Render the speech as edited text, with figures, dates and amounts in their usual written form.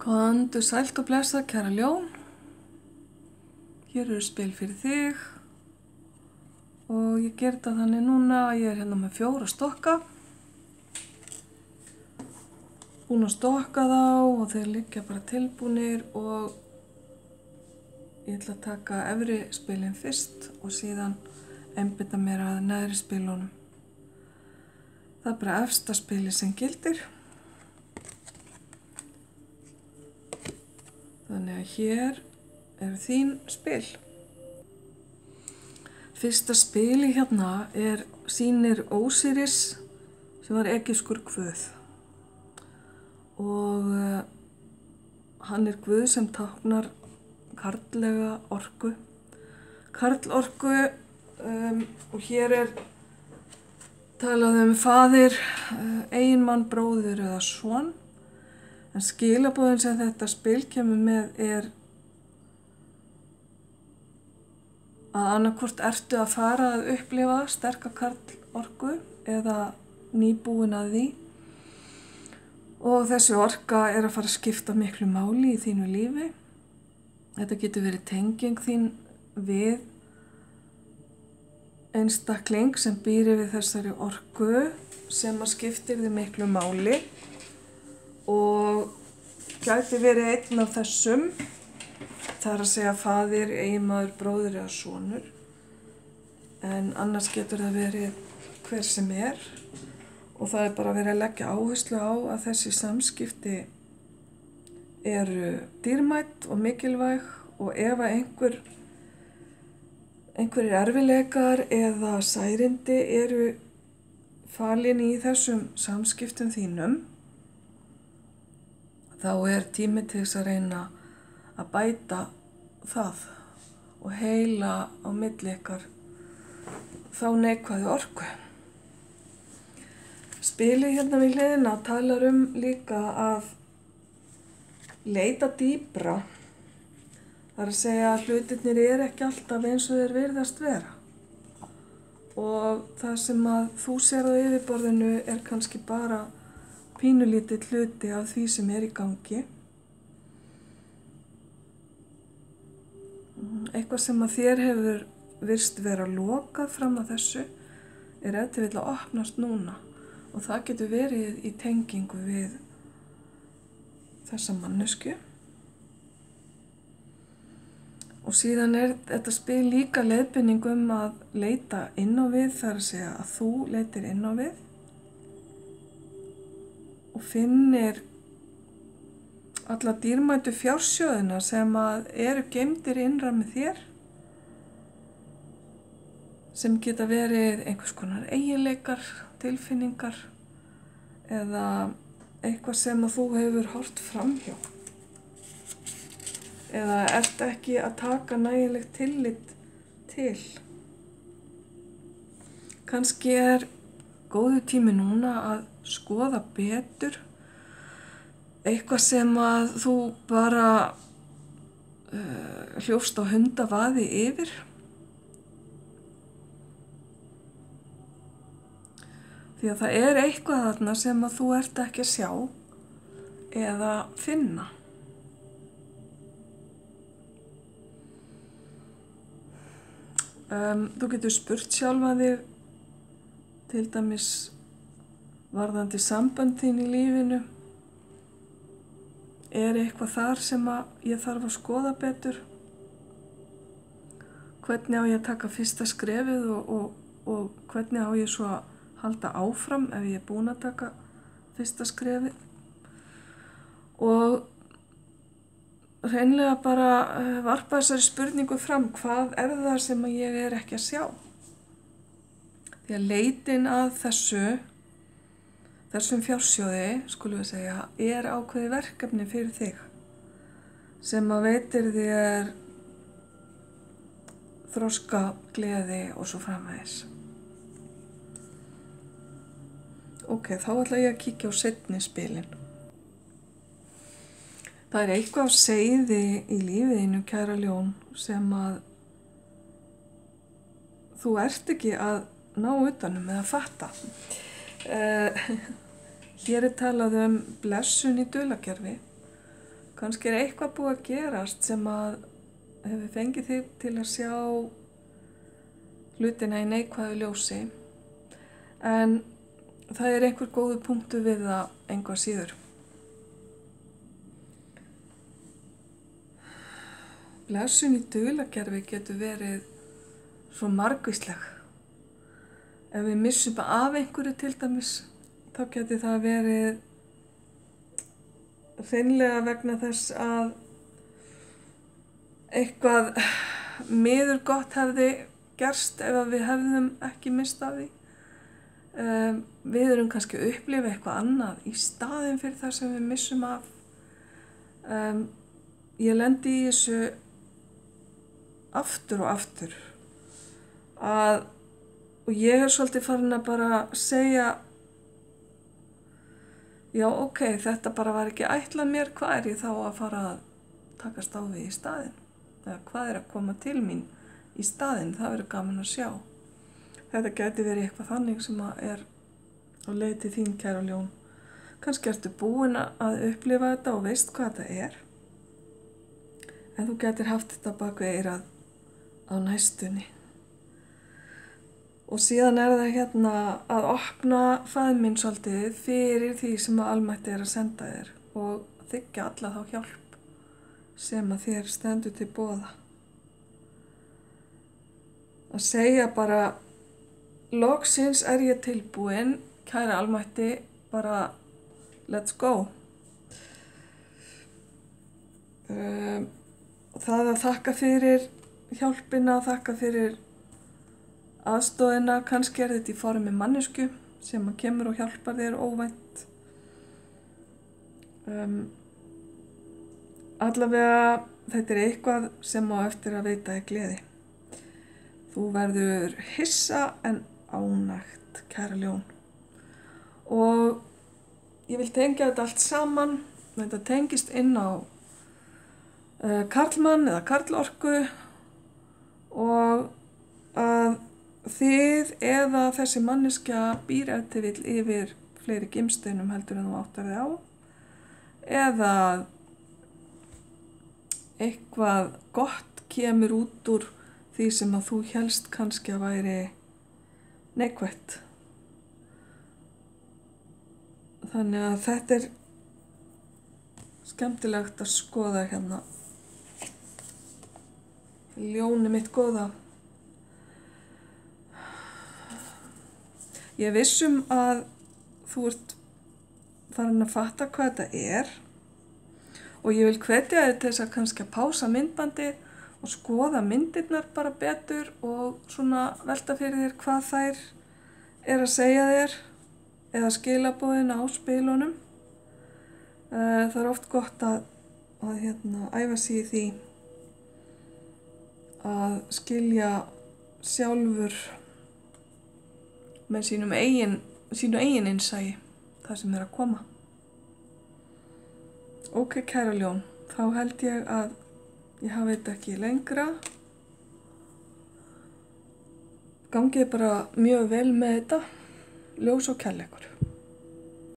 Komdu sælt og blessað, kæra ljón. Hér eru spil fyrir þig og ég ger þetta þannig núna að ég hérna með 4 stokka. Búin að stokka þá og þeir liggja bara tilbúnir og ég ætla að taka efri spilin fyrst og síðan einbeita mér að neðri spilunum. Það er bara efsta spili sem gildir. Þannig að hér eru þín spil. Fyrsta spili hérna sýnir Ósíris sem var egypskur guð. Og hann er guð sem táknar karllega orku. Karlorku og hér er talað faðir, eiginmann, bróðir eða son. En skilaboðin sem þetta spil kemur með að annarkvort ertu að fara að upplifa sterka karlorku eða nýbúin að því. Og þessi orka er að fara að skipta miklu máli í þínu lífi. Þetta getur verið tenging þín við einstakling sem býr yfir þessari orku sem að skiptir þig miklu máli. Og gæti verið einn af þessum, það er að segja faðir, eiginmaður, bróðir eða sonur. En annars getur það verið hver sem er og það er bara verið að leggja áherslu á að þessi samskipti eru dýrmæt og mikilvæg og ef að einhverjir erfiðleikar eða særindi eru falin í þessum samskiptum þínum, þá er tími til þess að reyna að bæta það og heila á milli ykkar þá neikvæðu orku. Spilið hérna við hliðina talar líka að leita dýpra. Það er að segja að hlutirnir eru ekki alltaf eins og þeir virðast vera. Og það sem að þú sér á yfirborðinu er kannski bara pínulítill hluti af því sem er í gangi. Eitthvað sem að þér hefur virst vera lokað fram að þessu er ef til vill að opnast núna og það getur verið í tengingu við þessa manneskju. Og síðan er þetta spil líka leiðbeining að leita inn á við, það er að segja að þú leitir inn á við og finnir alla dýrmætu fjársjóðina sem að eru geymdir innra með þér, sem geta verið einhvers konar eiginleikar, tilfinningar eða eitthvað sem að þú hefur horft framhjá eða ert ekki að taka nægilegt tillit til. Kannski er góður tími núna að skoða betur eitthvað sem að þú bara hljófst á hundavaði yfir. Því að það er eitthvað þarna sem að þú ert ekki að sjá eða finna. Þú getur spurt sjálfa þig til dæmis varðandi sambönd þín í lífinu. Er eitthvað þar sem að ég þarf að skoða betur? Hvernig á ég að taka fyrsta skrefið og hvernig á ég svo að halda áfram ef ég er búin að taka fyrsta skrefið? Og hreinlega bara varpa þessari spurningu fram, hvað er það sem ég er ekki að sjá? Því að leitin að þessum fjársjóði, skulum við segja, er ákveðið verkefni fyrir þig sem að veitir þér þroska, gleði og svo framvegis. Ok, þá ætla ég að kíkja á seinni spilin. Það er eitthvað á seiði í lífiðinu, kæra ljón, sem að þú ert ekki að ná utanum eða fatta. Hér er talað blessun í dulargervi Kannski eitthvað búið að gerast sem að hefur fengið þig til að sjá hlutina í neikvæðu ljósi. En það einhver góður punktur við það engu að síður. Blessun í dulargervi getur verið svo margvísleg. Ef við missum af einhverju til dæmis, þá getur það verið hreinlega vegna þess að eitthvað miður gott hefði gerst ef við hefðum ekki misst af því. Við erum kannski að upplifa eitthvað annað í staðinn fyrir það sem við missum af. Ég lendi í þessu aftur og aftur og ég svolítið farin að bara segja já, ok, þetta bara var ekki ætlað mér, hvað ég þá að fara að takast á við í staðinn? Eða hvað að koma til mín í staðinn? Það verður gaman að sjá. Þetta gæti verið eitthvað þannig sem á leið til þín, kæra ljón. Kannski ertu búin að upplifa þetta og veist hvað þetta en þú gætir haft þetta bak við eyrað á næstunni. Og síðan það hérna að opna faðminn svolítið fyrir því sem að almætti að senda þér og þiggja alla þá hjálp sem að þér stendur til boða. Að segja bara, loksins ég tilbúin, kæra almætti, bara let's go. Það að þakka fyrir hjálpina, þakka fyrir aðstoðina, kannski þetta í formi manneskju sem að kemur og hjálpar þér óvænt. Allavega þetta eitthvað sem á eftir að veita þér gleði. Þú verður hissa en ánægt, kæra ljón. Og ég vil tengja þetta allt saman. Þetta tengist inn á karlmann eða karlorku og að þið eða þessi manneskja býr ef til vill yfir fleiri gimsteinum heldur en þú áttar þig á, eða eitthvað gott kemur út úr því sem að þú hélst kannski að væri neikvætt. Þannig að þetta skemmtilegt að skoða hérna. Ljónið mitt góða. Ég að þú ert farin að fatta hvað þetta og ég vil hvetja þig til þess að kannski að pása myndbandið og skoða myndirnar bara betur og svona velta fyrir þér hvað þær að segja þér eða skilaboðin á spilunum. Það oft gott að æfa sig í því að skilja sjálfur með sínu eigin innsæi það sem að koma. Ok, kæra ljón, þá held ég að ég hafi þetta ekki lengra. Gangið bara mjög vel með þetta. Ljós og kærleikur.